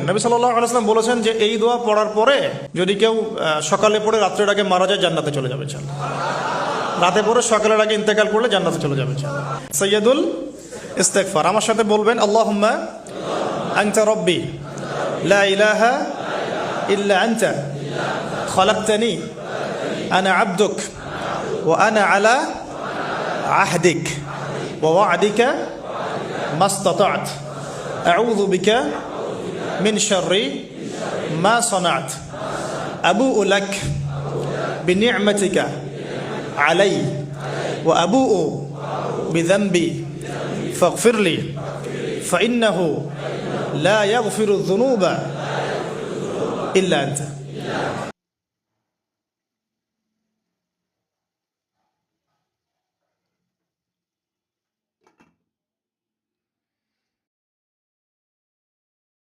নবী সাল্লাল্লাহু আলাইহি ওয়াসাল্লাম বলেছেন যে এই দোয়া পড়ার পরে যদি কেউ সকালে পড়ে রাত্রের আগে মারা যায় জান্নাতে চলে যাবে ইনশাআল্লাহ। রাতে পড়ে সকালের আগে ইন্তেকাল করলে জান্নাতে চলে যাবে ইনশাআল্লাহ। সাইয়্যিদুল ইস্তিগফার, আমার সাথে বলবেন আল্লাহুম্মা আনতা রাব্বি লা ইলাহা ইল্লা আনতা খালাকতানি আনা আবদুক ওয়া আনা আলা আহদিক ওয়া ওয়া'দিকা মাসতাতা'ত আউযু বিকা মিন শাররি মা সানা'ত আবুউ লাক বিনি'মাতিকা আলাই ওয়া আবুউ বিযানবি ফাগফির লি ফাইন্নাহু লা ইয়াগফিরু যুনুবা ইল্লা আনতা।